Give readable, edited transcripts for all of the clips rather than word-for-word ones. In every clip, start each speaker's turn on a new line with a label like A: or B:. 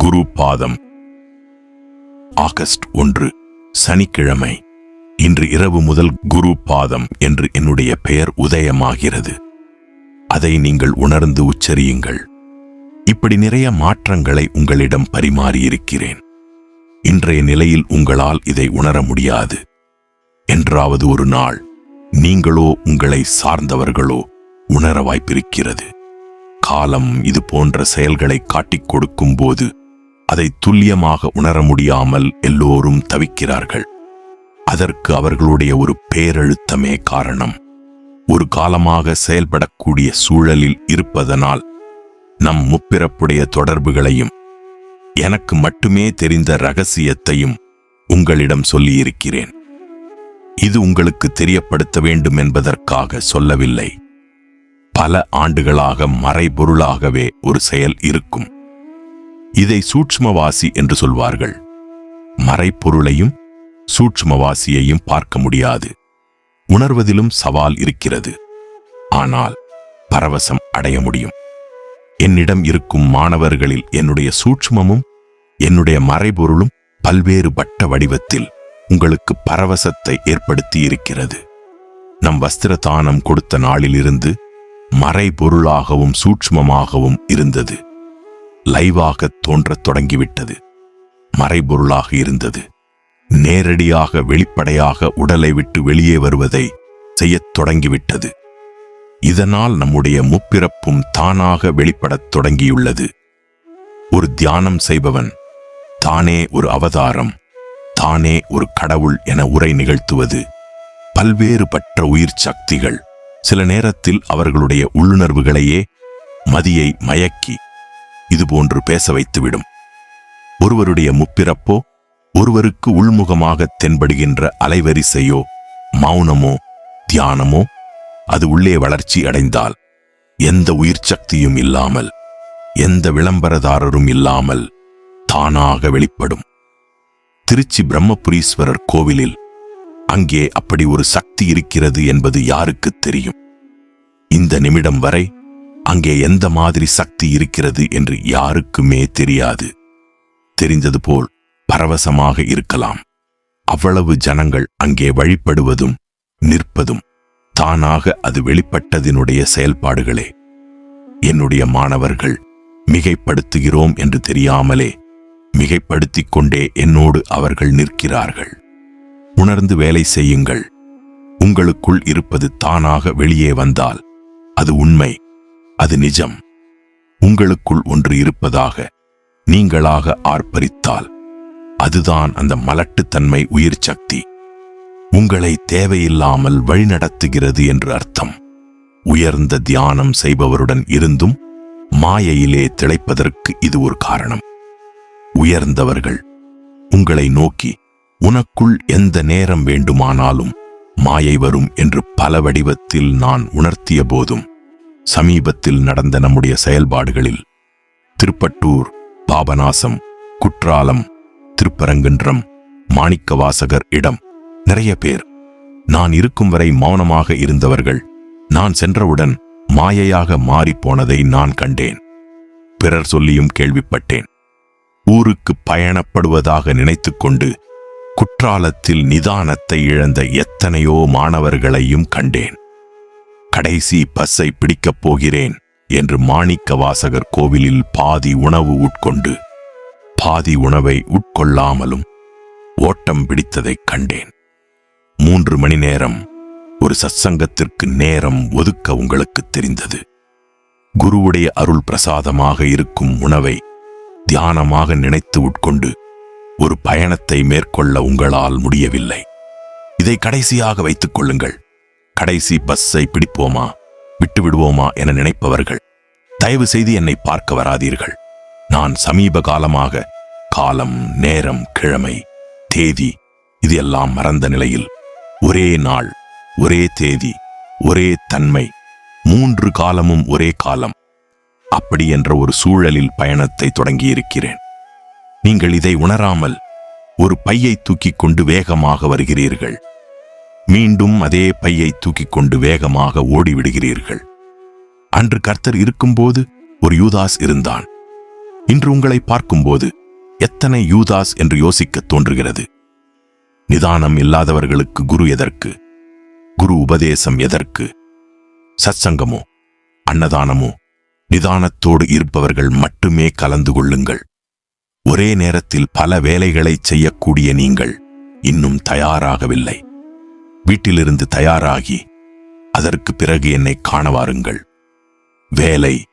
A: குரு பாதம். ஆகஸ்ட் 1 சனிக்கிழமை. இன்று இரவு முதல் குரு பாதம் என்று என்னுடைய பெயர் உதயமாகிறது. அதை நீங்கள் உணர்ந்து உச்சரியுங்கள். இப்படி நிறைய மாற்றங்களை உங்களிடம் பரிமாறியிருக்கிறேன். இன்றைய நிலையில் உங்களால் இதை உணர முடியாது. என்றாவது ஒரு நாள் நீங்களோ உங்களை சார்ந்தவர்களோ உணர வாய்ப்பிருக்கிறது. காலம் இது போன்ற செயல்களை காட்டிக் கொடுக்கும் போது அதை துல்லியமாக உணர முடியாமல் எல்லோரும் தவிக்கிறார்கள். அதற்கு அவர்களுடைய ஒரு பேரெழுத்தமே காரணம். ஒரு காலமாக செயல்படக்கூடிய சூழலில் இருப்பதனால் நம் முப்பிறப்புடைய தொடர்புகளையும் எனக்கு மட்டுமே தெரிந்த ரகசியத்தையும் உங்களிடம் சொல்லியிருக்கிறேன். இது உங்களுக்கு தெரியப்படுத்த வேண்டும் என்பதற்காக சொல்லவில்லை. பல ஆண்டுகளாக மறைபொருளாகவே ஒரு செயல் இருக்கும். இதை சூட்சுமவாசி என்று சொல்வார்கள். மறைப்பொருளையும் சூட்சுமவாசியையும் பார்க்க முடியாது. உணர்வதிலும் சவால் இருக்கிறது. ஆனால் பரவசம் அடைய முடியும். என்னிடம் இருக்கும் மாணவர்களில் என்னுடைய சூட்சுமமும் என்னுடைய மறைபொருளும் பல்வேறுபட்ட வடிவத்தில் உங்களுக்கு பரவசத்தை ஏற்படுத்தி இருக்கிறது. நம் வஸ்திரதானம் கொடுத்த நாளிலிருந்து மறைபொருளாகவும் சூட்சுமமாகவும் இருந்தது. லைவாக தோன்றத் தொடங்கிவிட்டது. மறைபொருளாக இருந்தது நேரடியாக வெளிப்படையாக உடலை விட்டு வெளியே வருவதை செய்யத் தொடங்கிவிட்டது. இதனால் நம்முடைய முப்பிறப்பும் தானாக வெளிப்படத் தொடங்கியுள்ளது. ஒரு தியானம் செய்பவன் தானே ஒரு அவதாரம், தானே ஒரு கடவுள் என உரை நிகழ்த்துவது பல்வேறுபட்ட உயிர் சக்திகள் சில நேரத்தில் அவர்களுடைய உள்ளுணர்வுகளையே மதியை மயக்கி இதுபோன்று பேச வைத்துவிடும். ஒருவருடைய முப்பிறப்போ ஒருவருக்கு உள்முகமாக தென்படுகின்ற அலைவரிசையோ மௌனமோ தியானமோ அது உள்ளே வளர்ச்சி அடைந்தால் எந்த உயிர் சக்தியும் இல்லாமல் எந்த விளம்பரதாரரும் இல்லாமல் தானாக வெளிப்படும். திருச்சி பிரம்மபுரீஸ்வரர் கோவிலில் அங்கே அப்படி ஒரு சக்தி இருக்கிறது என்பது யாருக்கு தெரியும்? இந்த நிமிடம் வரை அங்கே எந்த மாதிரி சக்தி இருக்கிறது என்று யாருக்குமே தெரியாது. தெரிந்தது போல் பரவசமாக இருக்கலாம். அவ்வளவு ஜனங்கள் அங்கே வழிபடுவதும் நிற்பதும் தானாக அது வெளிப்பட்டதினுடைய செயல்பாடுகளே. என்னுடைய மாணவர்கள் மிகைப்படுத்துகிறோம் என்று தெரியாமலே மிகைப்படுத்திக் கொண்டே என்னோடு அவர்கள் நிற்கிறார்கள். உணர்ந்து வேலை செய்யுங்கள். உங்களுக்குள் இருப்பது தானாக வெளியே வந்தால் அது உண்மை, அது நிஜம். உங்களுக்குள் ஒன்று இருப்பதாக நீங்களாக ஆர்ப்பரித்தால் அதுதான் அந்த மலட்டுத்தன்மை உயிர் சக்தி. உங்களை தேவையில்லாமல் வழிநடத்துகிறது என்று அர்த்தம். உயர்ந்த தியானம் செய்பவருடன் இருந்தும் மாயையிலே திளைப்பதற்கு இது ஒரு காரணம். உயர்ந்தவர்கள் உங்களை நோக்கி உனக்குள் எந்த நேரம் வேண்டுமானாலும் மாயை வரும் என்று பல வடிவத்தில் நான் உணர்த்திய போதும் சமீபத்தில் நடந்த நம்முடைய செயல்பாடுகளில் திருப்பட்டூர், பாபநாசம், குற்றாலம், திருப்பரங்குன்றம், மாணிக்கவாசகர் இடம் நிறைய பேர் நான் இருக்கும் வரை மௌனமாக இருந்தவர்கள் நான் சென்றவுடன் மாயையாக மாறிப்போனதை நான் கண்டேன். பிறர் சொல்லியும் கேள்விப்பட்டேன். ஊருக்கு பயணப்படுவதாக நினைத்துக்கொண்டு குற்றாலத்தில் நிதானத்தை இழந்த எத்தனையோ மாணவர்களையும் கண்டேன். கடைசி பஸ்ஸை பிடிக்கப் போகிறேன் என்று மாணிக்கவாசகர் கோவிலில் பாதி உணவு உட்கொண்டு பாதி உணவை உட்கொள்ளாமலும் ஓட்டம் பிடித்ததைக் கண்டேன். 3 மணி நேரம் ஒரு சத்சங்கத்திற்கு நேரம் ஒதுக்க உங்களுக்கு தெரிந்தது. குருவுடைய அருள் பிரசாதமாக இருக்கும் உணவை தியானமாக நினைத்து உட்கொண்டு ஒரு பயணத்தை மேற்கொள்ள உங்களால் முடியவில்லை. இதை கடைசியாக வைத்துக் கொள்ளுங்கள். கடைசி பஸ்ஸை பிடிப்போமா விட்டுவிடுவோமா என நினைப்பவர்கள் தயவு செய்து என்னை பார்க்க வராதீர்கள். நான் சமீப காலமாக காலம், நேரம், கிழமை, தேதி இது எல்லாம் மறந்த நிலையில் ஒரே நாள், ஒரே தேதி, ஒரே தன்மை, 3 காலமும் ஒரே காலம் அப்படி என்ற ஒரு சூழலில் பயணத்தை தொடங்கியிருக்கிறேன். நீங்கள் இதை உணராமல் ஒரு பையை தூக்கிக் கொண்டு வேகமாக வருகிறீர்கள். மீண்டும் அதே பையை தூக்கிக் கொண்டு வேகமாக ஓடிவிடுகிறீர்கள். அன்று கர்த்தர் இருக்கும்போது ஒரு யூதாஸ் இருந்தான். இன்று உங்களை பார்க்கும்போது எத்தனை யூதாஸ் என்று யோசிக்கத் தோன்றுகிறது. நிதானம் இல்லாதவர்களுக்கு குரு எதற்கு? குரு உபதேசம் எதற்கு? சத்சங்கமோ அன்னதானமோ? நிதானத்தோடு இருப்பவர்கள் மட்டுமே கலந்து கொள்ளுங்கள். ஒரே நேரத்தில் பல வேலைகளை செய்யக்கூடிய நீங்கள் இன்னும் தயாராகவில்லை. வீட்டிலிருந்து தயாராகி அதற்கு பிறகு என்னை காண வாருங்கள். வேலை,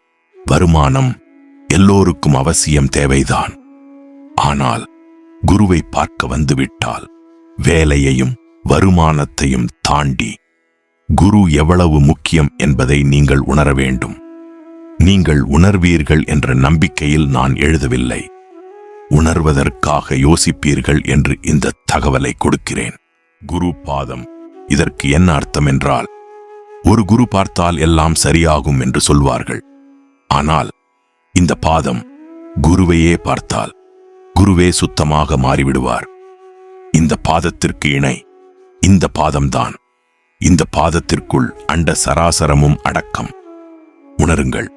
A: வருமானம் எல்லோருக்கும் அவசியம் தேவைதான். ஆனால் குருவை பார்க்க வந்துவிட்டால் வேலையையும் வருமானத்தையும் தாண்டி குரு எவ்வளவு முக்கியம் என்பதை நீங்கள் உணர வேண்டும். நீங்கள் உணர்வீர்கள் என்ற நம்பிக்கையில் நான் எழுதவில்லை. உணர்வதற்காக யோசிப்பீர்கள் என்று இந்த தகவலை கொடுக்கிறேன். குரு பாதம், இதற்கு என்ன அர்த்தம் என்றால், ஒரு குரு பார்த்தால் எல்லாம் சரியாகும் என்று சொல்வார்கள். ஆனால் இந்த பாதம் குருவையே பார்த்தால் குருவே சுத்தமாக மாறிவிடுவார். இந்த பாதத்திற்கு இணை இந்த பாதம்தான். இந்த பாதத்திற்குள் அண்ட சராசரமும் அடக்கம். உணருங்கள்.